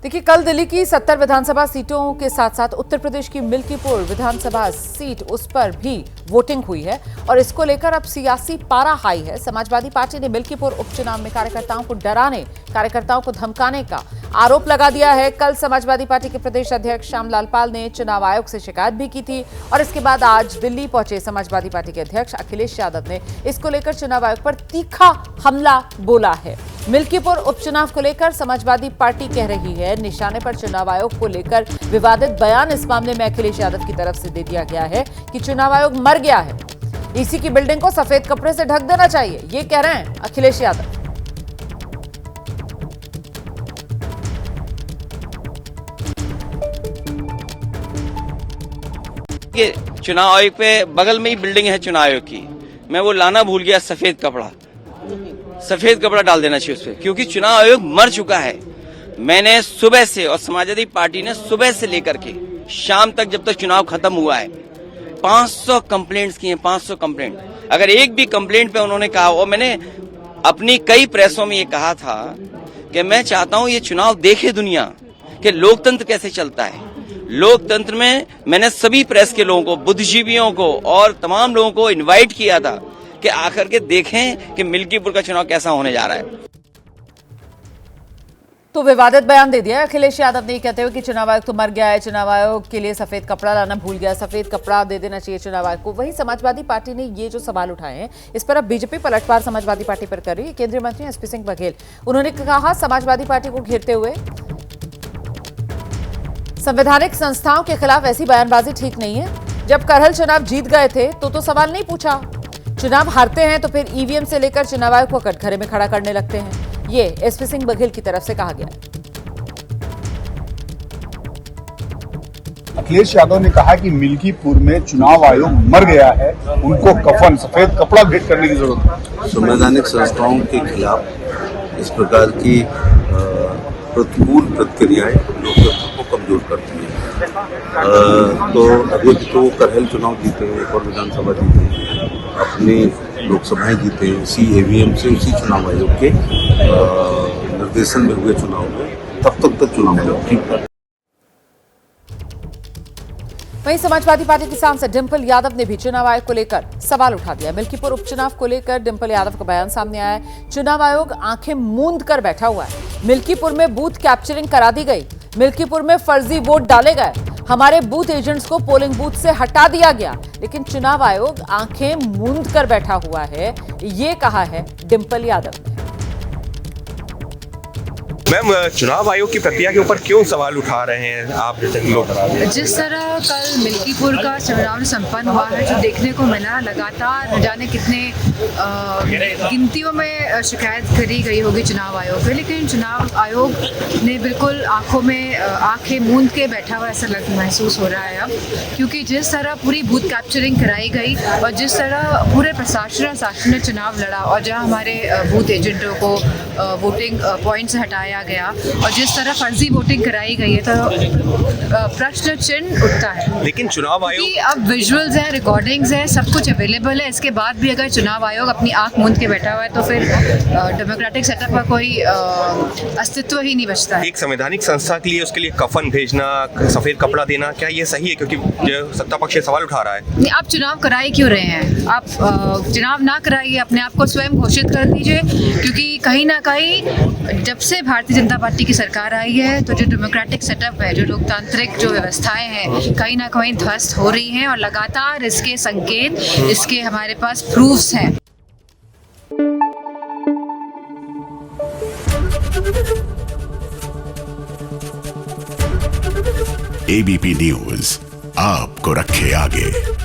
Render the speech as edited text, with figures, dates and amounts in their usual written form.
देखिए, कल दिल्ली की 70 विधानसभा सीटों के साथ साथ उत्तर प्रदेश की मिल्कीपुर विधानसभा सीट, उस पर भी वोटिंग हुई है और इसको लेकर अब सियासी पारा हाई है। समाजवादी पार्टी ने मिल्कीपुर उपचुनाव में कार्यकर्ताओं को डराने, कार्यकर्ताओं को धमकाने का आरोप लगा दिया है। कल समाजवादी पार्टी के प्रदेश अध्यक्ष श्यामलाल पाल ने चुनाव आयोग से शिकायत भी की थी और इसके बाद आज दिल्ली पहुंचे समाजवादी पार्टी के अध्यक्ष अखिलेश यादव ने इसको लेकर चुनाव आयोग पर तीखा हमला बोला है। मिल्कीपुर उपचुनाव को लेकर समाजवादी पार्टी कह रही है निशाने पर चुनाव आयोग को लेकर विवादित बयान इस मामले में अखिलेश यादव की तरफ से दे दिया गया है कि चुनाव आयोग मर गया है, ईसी की बिल्डिंग को सफेद कपड़े से ढक देना चाहिए, ये कह रहे हैं अखिलेश यादव। ये चुनाव आयोग पे बगल में ही बिल्डिंग है चुनाव आयोग की, मैं वो लाना भूल गया। सफेद कपड़ा डाल देना चाहिए उस पर, क्योंकि चुनाव आयोग मर चुका है। मैंने सुबह से और समाजवादी पार्टी ने सुबह से लेकर के शाम तक, जब तक चुनाव खत्म हुआ है, 500 कंप्लेंट्स की हैं। 500 कंप्लेंट, अगर एक भी कंप्लेंट पे उन्होंने कहा, और मैंने अपनी कई प्रेसों में ये कहा था कि मैं चाहता हूं ये चुनाव देखे दुनिया कि लोकतंत्र कैसे चलता है। लोकतंत्र में मैंने सभी प्रेस के लोगों को, बुद्धिजीवियों को और तमाम लोगों को इनवाइट किया था कि आकर के देखें कि मिल्कीपुर का चुनाव कैसा होने जा रहा है। तो विवादित बयान दे दिया अखिलेश यादव ने, कहते हुए कि चुनाव आयोग तो मर गया है, चुनाव आयोग के लिए सफेद कपड़ा लाना भूल गया, सफेद कपड़ा दे देना चाहिए चुनाव आयोग को। वहीं समाजवादी पार्टी ने ये जो सवाल उठाए हैं, इस पर अब बीजेपी पलटवार समाजवादी पार्टी पर कर रही है। केंद्रीय मंत्री एसपी सिंह बघेल, उन्होंने कहा समाजवादी पार्टी को घेरते हुए संवैधानिक संस्थाओं के खिलाफ ऐसी बयानबाजी ठीक नहीं है। जब करहल चुनाव जीत गए थे तो सवाल नहीं पूछा, चुनाव हारते हैं तो फिर ईवीएम से लेकर चुनाव आयोग को कटघरे में खड़ा करने लगते हैं। ये एसपी सिंह बघेल की तरफ से कहा गया। अखिलेश यादव ने कहा कि मिल्कीपुर में चुनाव आयोग मर गया है, उनको कफन सफेद कपड़ा भेंट करने की जरूरत है। संवैधानिक संस्थाओं के खिलाफ इस प्रकार की प्रतिकूल प्रतिक्रियाएं लोकतंत्र को कमजोर करती है। तो अभी तो करहल चुनाव जीते हैं, एक और विधानसभा जीते हैं, अपने लोकसभाएं जीते हैं, इसी ईवीएम से, उसी चुनाव आयोग के निर्देशन में हुए चुनाव में, तब तक चुनाव आयोग ठीक है। वहीं समाजवादी पार्टी की सांसद डिंपल यादव ने भी चुनाव आयोग को लेकर सवाल उठा दिया। मिल्कीपुर उपचुनाव को लेकर डिंपल यादव का बयान सामने आया है। चुनाव आयोग आंखें मूंद कर बैठा हुआ है। मिल्कीपुर में बूथ कैप्चरिंग करा दी गई, मिल्कीपुर में फर्जी वोट डाले गए, हमारे बूथ एजेंट्स को पोलिंग बूथ से हटा दिया गया, लेकिन चुनाव आयोग आंखें मूंद कर बैठा हुआ है, ये कहा है डिंपल यादव ने। मैम, चुनाव आयोग की प्रक्रिया के ऊपर क्यों सवाल उठा रहे हैं आप लोग? जिस तरह कल मिल्कीपुर का चुनाव संपन्न हुआ है, जो देखने को मिला, लगातार न जाने कितने गिनतियों में शिकायत करी गई होगी चुनाव आयोग पे, लेकिन चुनाव आयोग ने बिल्कुल आंखों में आंखें मूंद के बैठा हुआ ऐसा महसूस हो रहा है अब, क्योंकि जिस तरह पूरी बूथ कैप्चरिंग कराई गई और जिस तरह पूरे प्रशासन ने चुनाव लड़ा और जहाँ हमारे बूथ एजेंटों को वोटिंग पॉइंट से हटाया गया और जिस तरह फर्जी वोटिंग कराई गई है, तो प्रश्न चिन्ह उठता है। लेकिन चुनाव आयोग अब विजुअल्स हैं, रिकॉर्डिंग्स हैं, सब कुछ अवेलेबल है, इसके बाद भी अगर चुनाव आयोग अपनी आंख मूंद के बैठा हुआ है तो फिर डेमोक्रेटिक सेटअप का कोई अस्तित्व ही नहीं बचता है। एक संवैधानिक संस्था के लिए उसके लिए कफन भेजना, सफेद कपड़ा देना, क्या ये सही है? क्योंकि सत्ता पक्ष सवाल उठा रहा है। आप चुनाव कराई क्यों रहे हैं? आप चुनाव ना कराइए, अपने आप को स्वयं घोषित कर दीजिए, क्योंकि कहीं ना कहीं जब से भारतीय जनता पार्टी की सरकार आई है तो जो डेमोक्रेटिक सेटअप है, जो लोकतांत्रिक जो व्यवस्थाएं हैं, कहीं ना कहीं ध्वस्त हो रही हैं और लगातार इसके संकेत, इसके हमारे पास प्रूफ्स हैं। एबीपी न्यूज आपको रखे आगे।